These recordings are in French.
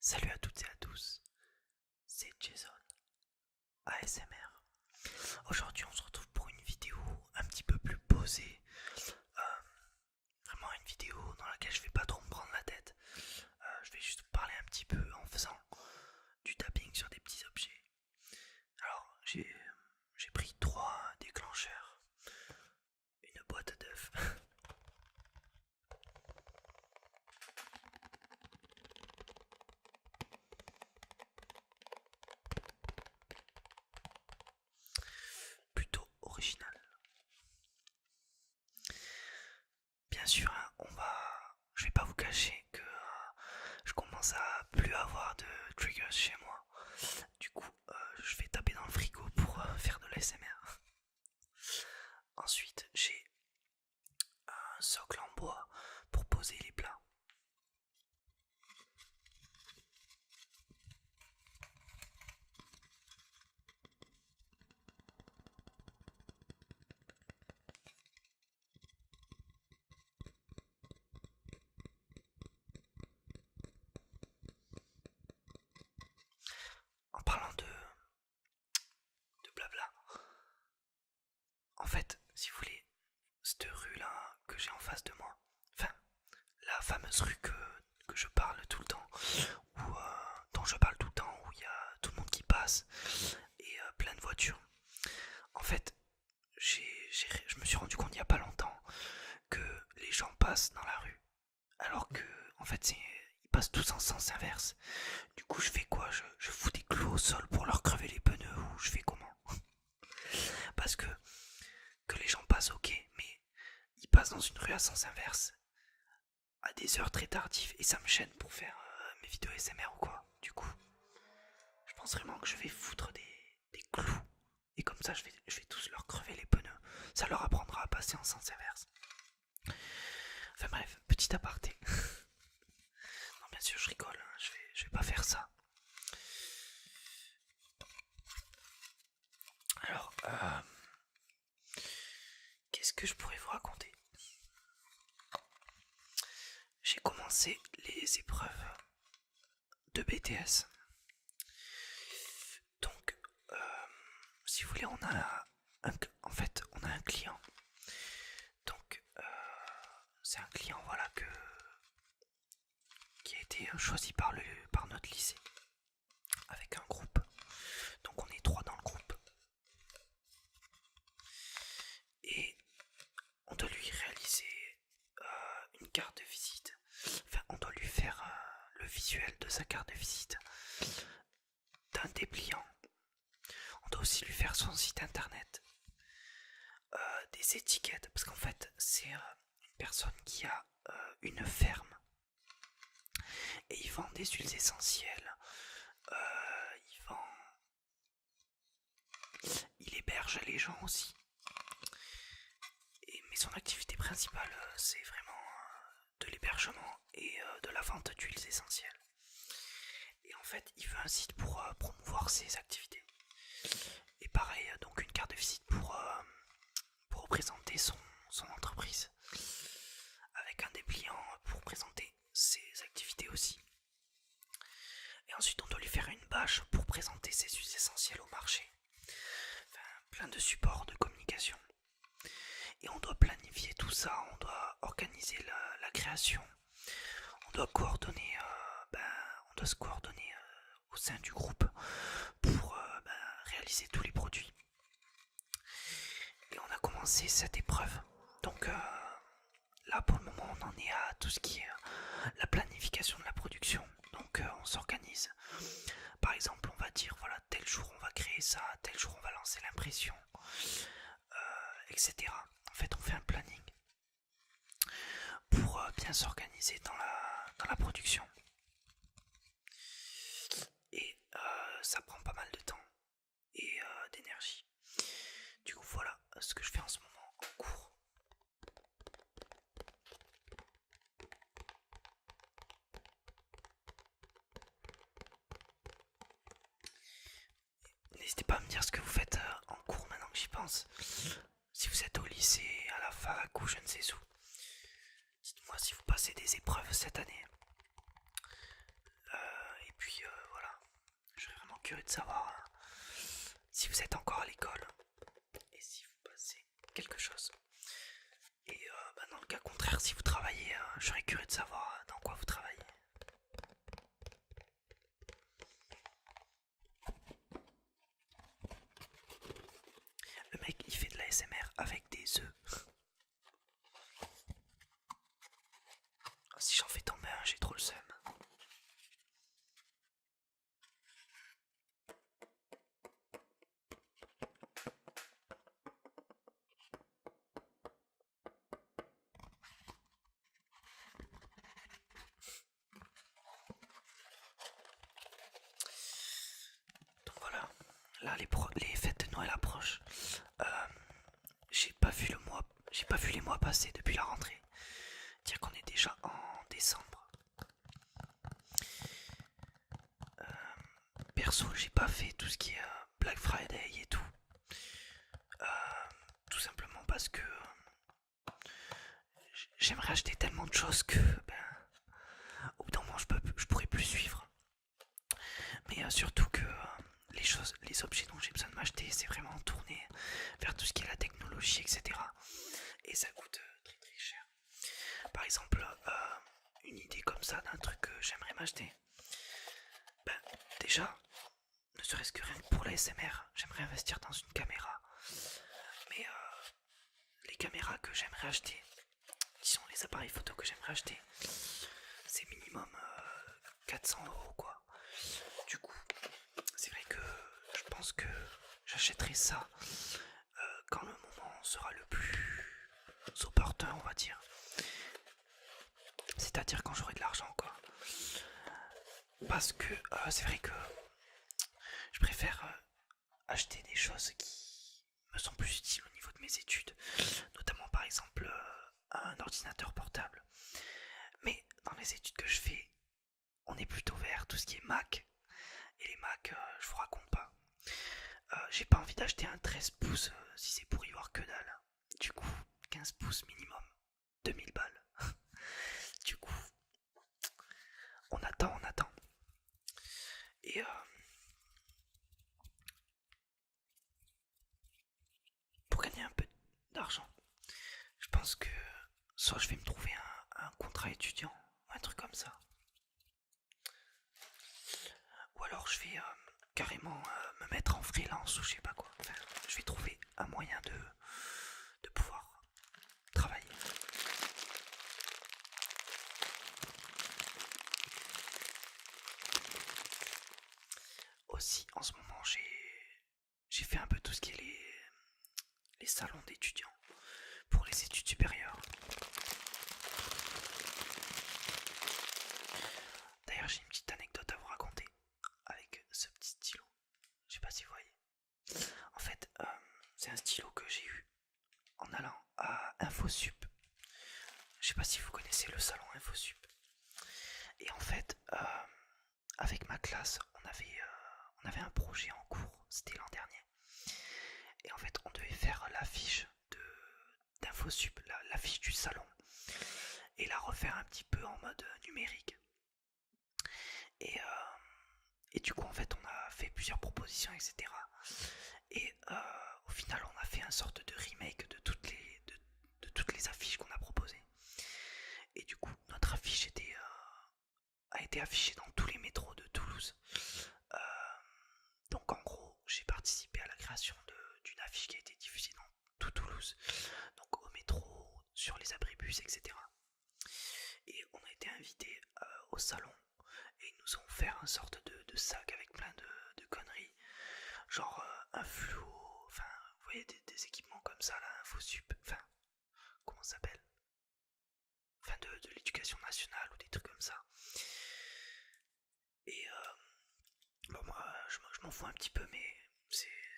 Salut à toutes et à tous, c'est Jason ASMR. Aujourd'hui on se retrouve pour une vidéo un petit peu plus posée, vraiment une vidéo dans laquelle je vais pas trop me prendre la tête. Je vais juste vous parler un petit peu en faisant du tapping sur des petits objets. Alors j'ai pris 3 déclencheurs, une boîte d'œufs, plutôt original. Bien sûr, hein, je vais pas vous cacher que je commence à plus avoir de triggers chez moi. Du coup, je vais taper dans le frigo pour faire de l'ASMR. Ensuite, j'ai un socle en bois pour poser les plats. En parlant de blabla, en fait, si vous voulez, cette rue là que j'ai en face de moi, enfin, la fameuse rue que je parle tout le temps, dont je parle tout le temps, où il y a tout le monde qui passe et plein de voitures. En fait, je me suis rendu compte il y a pas longtemps que les gens passent dans la rue, alors que en fait ils passent tous en sens inverse. Du coup, je fais quoi? Je fous des clous au sol pour leur crever les pneus ou je fais comment? Parce que les gens passent, ok, mais ils passent dans une rue à sens inverse à des heures très tardives et ça me gêne pour faire mes vidéos SMR ou quoi. Du coup, je pense vraiment que je vais foutre des clous et comme ça je vais tous leur crever les pneus. Ça leur apprendra à passer en sens inverse. Enfin bref, petit aparté. Non, bien sûr, je rigole, hein, je vais pas faire ça. Alors, qu'est-ce que je pourrais vous raconter? J'ai commencé les épreuves de BTS. Donc, si vous voulez, en fait, on a un client. Donc, c'est un client, voilà, qui a été choisi par notre lycée avec un groupe. Donc, on est 3 dans le groupe. Et on doit lui réaliser une carte de visite. Enfin, on doit lui faire le visuel de sa carte de visite, d'un dépliant. On doit aussi lui faire son site internet, des étiquettes, parce qu'en fait, c'est une personne qui a une ferme et il vend des huiles essentielles. Il il héberge les gens aussi. Mais son activité principale, c'est vraiment de l'hébergement et de la vente d'huiles essentielles. Et en fait, il veut un site pour promouvoir ses activités. Et pareil, donc une carte de visite pour représenter son entreprise. Avec un dépliant pour présenter ses activités aussi. Et ensuite, on doit lui faire une bâche pour présenter ses huiles essentielles au marché. Enfin, plein de supports de communication. Et on doit planifier tout ça, on doit organiser la création, on doit coordonner, on doit se coordonner au sein du groupe pour réaliser tous les produits. Et on a commencé cette épreuve. Donc là pour le moment on en est à tout ce qui est la planification de la production. Donc on s'organise. Par exemple on va dire voilà tel jour on va créer ça, tel jour on va lancer l'impression, etc. En fait on fait un planning pour bien s'organiser dans la production. Et ça prend pas mal de temps et d'énergie. Du coup voilà ce que je fais en ce moment en cours. N'hésitez pas à me dire ce que vous faites en cours maintenant que j'y pense. Si vous êtes au lycée, à la fac ou je ne sais où. Dites-moi si vous passez des épreuves cette année. Et curieux de savoir si vous êtes encore à l'école et si vous passez quelque chose. Et dans le cas contraire, si vous travaillez, je serais curieux de savoir dans quoi vous travaillez. Le mec, il fait de la SMR avec des œufs. Si j'en fais tomber un, j'ai trop le seum. Donc voilà, là les fêtes de Noël approchent. Euh, j'ai pas vu les mois passer depuis la rentrée. Dire qu'on est déjà en décembre. Perso, j'ai pas fait tout ce qui est Black Friday et tout. Euh, Tout simplement parce que j'aimerais acheter tellement de choses que au bout d'un moment je pourrais plus suivre. Mais surtout que les objets dont j'ai besoin de m'acheter, c'est vraiment tourné vers tout ce qui est la technologie, etc. Et ça coûte très très cher. Par exemple, une idée comme ça d'un truc que j'aimerais m'acheter. Déjà, ne serait-ce que rien que pour la SMR, j'aimerais investir dans une caméra. Mais les caméras que j'aimerais acheter, disons les appareils photo que j'aimerais acheter, c'est minimum 400 € quoi. Du coup, c'est vrai que je pense que j'achèterai ça quand le moment sera le plus opportun, on va dire. C'est-à-dire quand j'aurai de l'argent quoi. Parce que c'est vrai que je préfère acheter des choses qui me sont plus utiles au niveau de mes études, notamment par exemple un ordinateur portable. Mais dans les études que je fais, on est plutôt vers tout ce qui est Mac. Et les Mac, je vous raconte pas. J'ai pas envie d'acheter un 13 pouces si c'est pour y voir que dalle. Du coup, 15 pouces minimum, 2000 balles. Du coup, on attend. Et pour gagner un peu d'argent, je pense que soit je vais me trouver un contrat étudiant, un truc comme ça. Ou alors je vais carrément me mettre en freelance ou je sais pas quoi. Enfin, je vais trouver un moyen de pouvoir travailler. Aussi, en ce moment, j'ai fait un peu tout ce qui est les salons d'étudiants pour les études supérieures. D'ailleurs, j'ai une petite anecdote à vous raconter avec ce petit stylo. Je sais pas si vous voyez. En fait, c'est un stylo que j'ai eu en allant à InfoSup. Je sais pas si vous connaissez le salon InfoSup. Et en fait, avec ma classe, on avait un projet en cours, c'était l'an dernier. Et en fait, on devait faire l'affiche d'InfoSup, l'affiche du salon, et la refaire un petit peu en mode numérique. Et, du coup, en fait, on a fait plusieurs propositions, etc. Et au final, on a fait une sorte de remake de toutes les affiches qu'on a proposées. Et du coup, notre affiche a été affichée dans tous les métros de Toulouse. Donc en gros, j'ai participé à la création d'une affiche qui a été diffusée dans tout Toulouse, donc au métro, sur les abribus, etc. Et on a été invités au salon et ils nous ont offert une sorte de sac avec plein de conneries, genre un fluo, enfin, vous voyez des équipements comme ça là, InfoSup, enfin, comment ça s'appelle, enfin de l'éducation nationale ou des trucs comme ça. Et bon, moi je m'en fous un petit peu, mais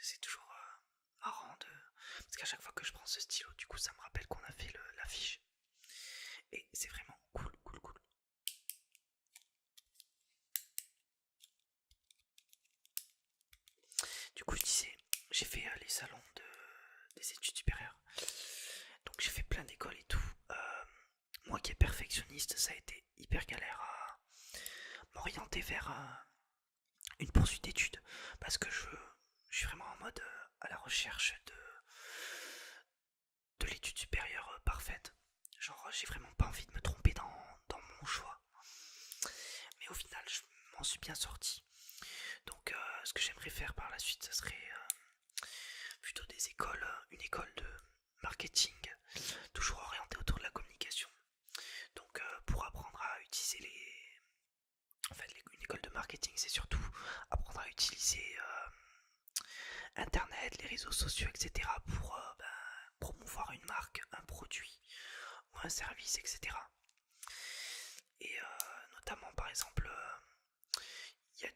c'est toujours marrant parce qu'à chaque fois que je prends ce stylo, du coup ça me rappelle qu'on a fait l'affiche. Et c'est vraiment cool. Du coup je disais, j'ai fait les salons des études supérieures. Donc j'ai fait plein d'écoles et tout. Moi qui est perfectionniste, ça a été hyper galère à m'orienter vers une poursuite d'études. parce que je suis vraiment en mode à la recherche de l'étude supérieure parfaite. Genre, j'ai vraiment pas envie de me tromper dans mon choix. Mais au final, je m'en suis bien sorti. Donc, ce que j'aimerais faire par la suite, ce serait plutôt des écoles, une école de marketing, toujours orientée autour de la communication. Donc, pour apprendre à utiliser En fait, une école de marketing, c'est surtout apprendre à utiliser Internet, les réseaux sociaux, etc. pour promouvoir une marque, un produit ou un service, etc. Et notamment, par exemple, il y a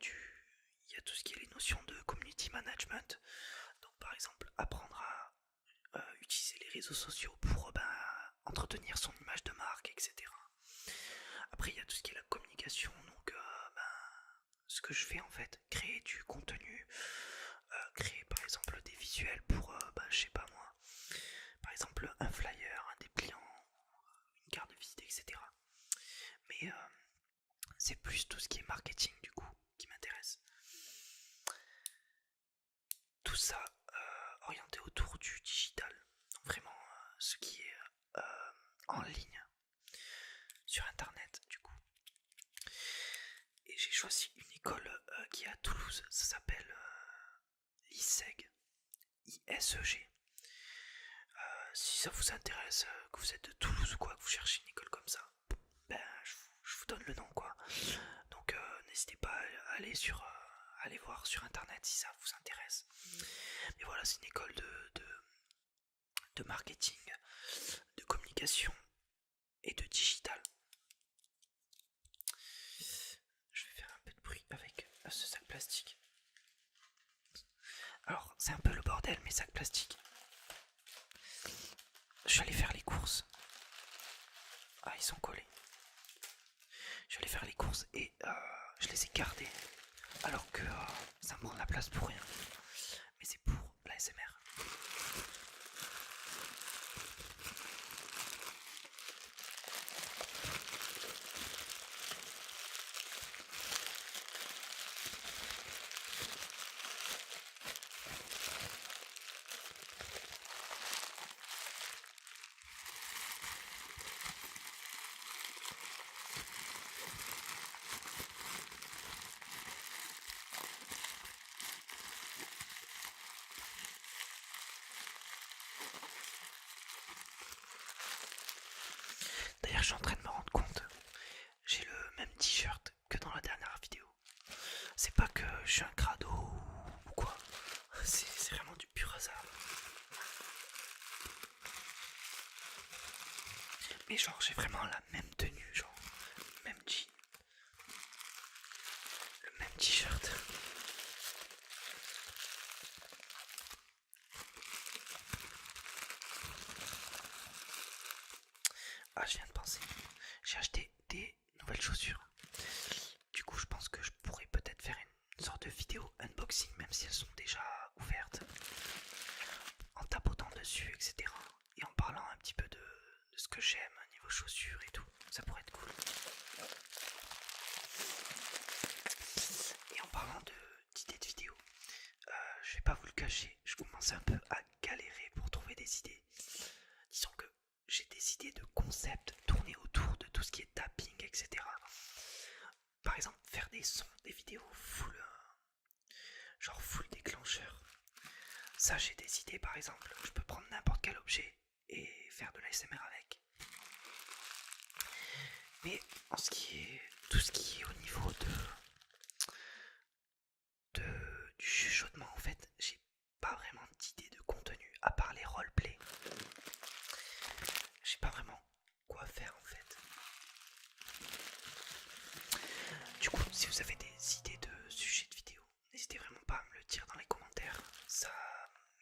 tout ce qui est les notions de community management. Donc, par exemple, apprendre à utiliser les réseaux sociaux pour entretenir son image de marque, etc. Après, il y a tout ce qui est la communication, donc ce que je fais en fait, créer du contenu, créer par exemple des visuels pour, je sais pas moi, par exemple un flyer, un dépliant, une carte de visite, etc. Mais c'est plus tout ce qui est marketing du coup qui m'intéresse. Tout ça orienté autour du digital, donc vraiment ce qui est en ligne sur internet du coup. Et j'ai choisi une école qui est à Toulouse, ça s'appelle l'ISEG, ISEG. Si ça vous intéresse, que vous êtes de Toulouse ou quoi, que vous cherchez une école comme ça, ben je vous donne le nom quoi. Donc n'hésitez pas à aller voir sur internet si ça vous intéresse. Mais voilà, c'est une école de marketing, de communication et de digital. Je vais faire un peu de bruit avec ce sac plastique. Alors c'est un peu le bordel mes sacs plastiques. Je suis allé faire les courses. Ah, ils sont collés. Je suis allé faire les courses et je les ai gardés. Alors que ça me prend la place pour rien. Mais c'est pour l'ASMR. D'ailleurs, je suis en train de me rendre compte, j'ai le même t-shirt que dans la dernière vidéo. C'est pas que je suis un crado ou quoi, c'est vraiment du pur hasard. Mais genre, j'ai vraiment la même tenue, genre, même jean, le même t-shirt. Ah, je viens de penser, j'ai acheté des nouvelles chaussures. Du coup, je pense que je pourrais peut-être faire une sorte de vidéo unboxing, même si elles sont déjà ouvertes, en tapotant dessus, etc. Et en parlant un petit peu de ce que j'aime niveau chaussures et tout. Ça pourrait être cool. Et en parlant d'idées de vidéos, je vais pas vous le cacher, je commence un peu à galérer pour trouver des idées. Disons que j'ai des idées de concepts tournés autour de tout ce qui est tapping, etc. Par exemple, faire des sons, des vidéos full, genre full déclencheur. Ça, j'ai des idées, par exemple. Je peux prendre n'importe quel objet et faire de l'ASMR avec. Mais en tout ce qui est au niveau du chuchotement, en fait, j'ai pas vraiment d'idée de contenu à part les roleplays. Je sais pas vraiment quoi faire en fait. Du coup, si vous avez des idées de sujets de vidéo, n'hésitez vraiment pas à me le dire dans les commentaires. Ça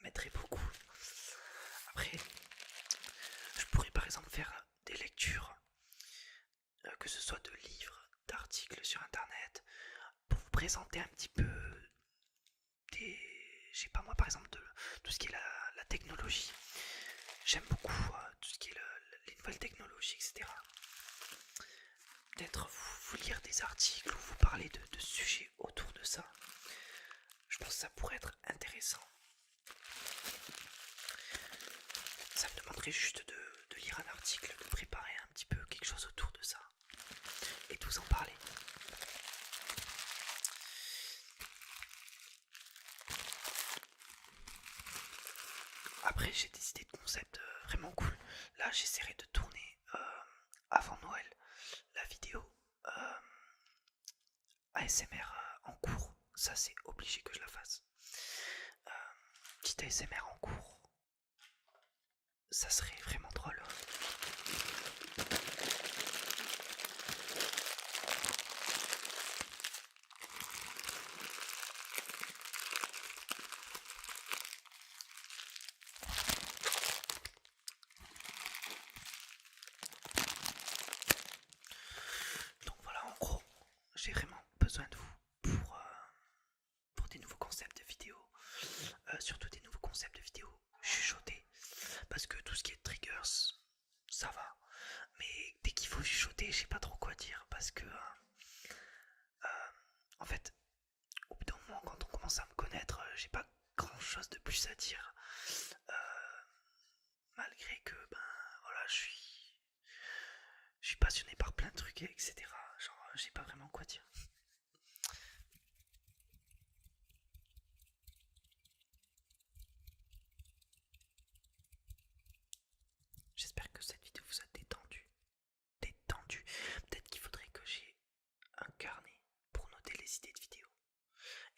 m'aiderait beaucoup. Après, je pourrais par exemple faire des lectures, que ce soit de livres, d'articles sur internet, pour vous présenter un petit peu je sais pas moi, par exemple, de tout ce qui est la technologie. J'aime beaucoup tout ce qui est les nouvelles technologies, etc. Peut-être vous lire des articles ou vous parler de sujets autour de ça. Je pense que ça pourrait être intéressant. Ça me demanderait juste de lire un article, de préparer un petit peu quelque chose autour de ça et de vous en parler. Après, j'ai des idées de concepts vraiment cool. Là, j'essaierai de tourner avant Noël la vidéo ASMR en cours. Ça, c'est obligé que je la fasse. Petite ASMR en cours. Ça serait vraiment drôle. Donc voilà, en gros, j'ai vraiment besoin de vous pour des nouveaux concepts de vidéos. Surtout des nouveaux concepts de vidéos chuchotés. Parce que tout ce qui est triggers, ça va. Mais dès qu'il faut chuchoter, je sais pas trop quoi dire. Parce que, en fait, au bout d'un moment, quand on commence à me connaître, j'ai pas grand chose de plus à dire. Malgré que, ben voilà, je suis passionné par plein de trucs, etc. Genre, j'ai pas vraiment quoi dire. J'espère que cette vidéo vous a détendu. Détendu. Peut-être qu'il faudrait que j'ai un carnet pour noter les idées de vidéos.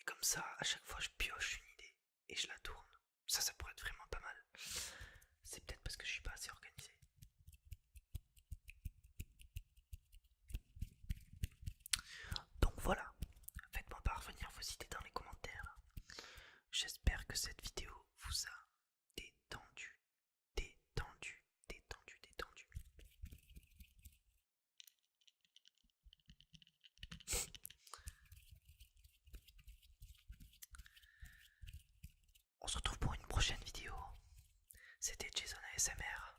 Et comme ça, à chaque fois, je pioche une idée et je la tourne. Ça pourrait être vraiment pas mal. C'est peut-être parce que je suis pas assez organisé. Donc voilà, faites-moi parvenir vos idées dans les commentaires. J'espère que cette vidéo vous a détendu, détendu, détendu, détendu. On se retrouve pour une prochaine vidéo. C'était Jason ASMR.